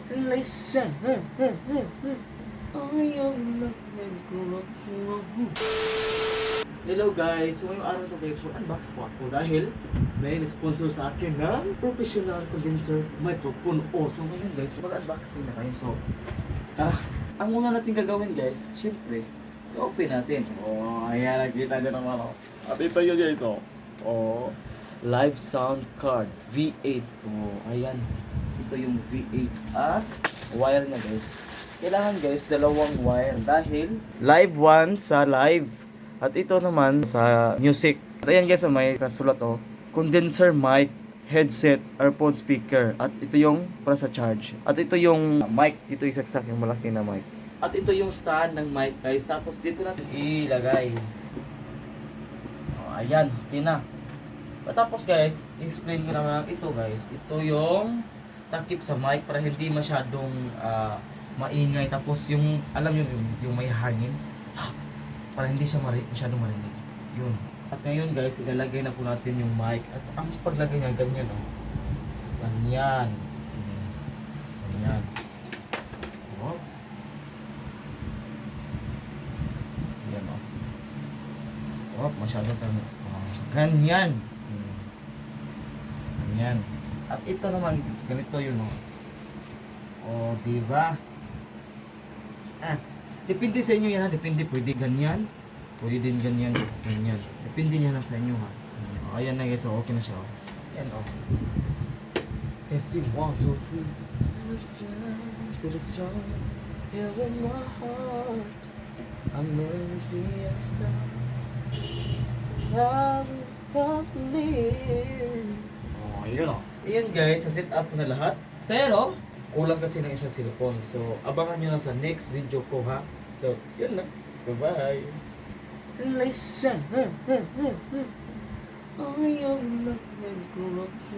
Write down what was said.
Listen, ayaw na nagkulot sa Hello guys! So ngayong araw to guys, mag-unbox po ako dahil may nag-sponsor sa akin ng professional condenser microphone. So ngayon guys, mag-unboxing na kayo. So, ang muna natin gagawin guys, syempre, i-open natin. Ayan, nakita nyo naman. At ito yun guys, live sound card V8. Ayan. Ito yung V8 at wire na guys. Kailangan guys, dalawang wire dahil live 1 sa live. At ito naman sa music. At ayan guys, may kasulat condenser mic, headset, earphone speaker. At ito yung para sa charge. At ito yung mic, ito yung saksak yung malaki na mic. At ito yung stand ng mic guys. Tapos dito natin ilagay. Ayan, okay na. Tapos guys, explain ko naman ito guys. Ito yung takip sa mic para hindi masyadong maingay. Tapos yung, alam nyo yung may hangin. Para hindi siya masyadong marinig. Yun. At ngayon guys, ilalagay na po natin yung mic. At ang paglagay niya, ganyan Ganyan. Ganyan. Oh. Ganyan masyado sa ganyan. Ganyan. At ito naman, ganito yun diba? Depende sa inyo yan depende, pwede ganyan, pwede din ganyan, ganyan. Depende niya lang sa inyo ayan na guys, okay na siya Ayan Testing 1, 2, 3. Listen to the song here in my heart. A melody of star. Love company. Ayun Ayan guys, sa set up na lahat. Pero kulang kasi ng isang cellphone. So, abangan nyo lang sa next video ko So, yun na. Bye-bye. Listen. Ayaw na nagkulot sa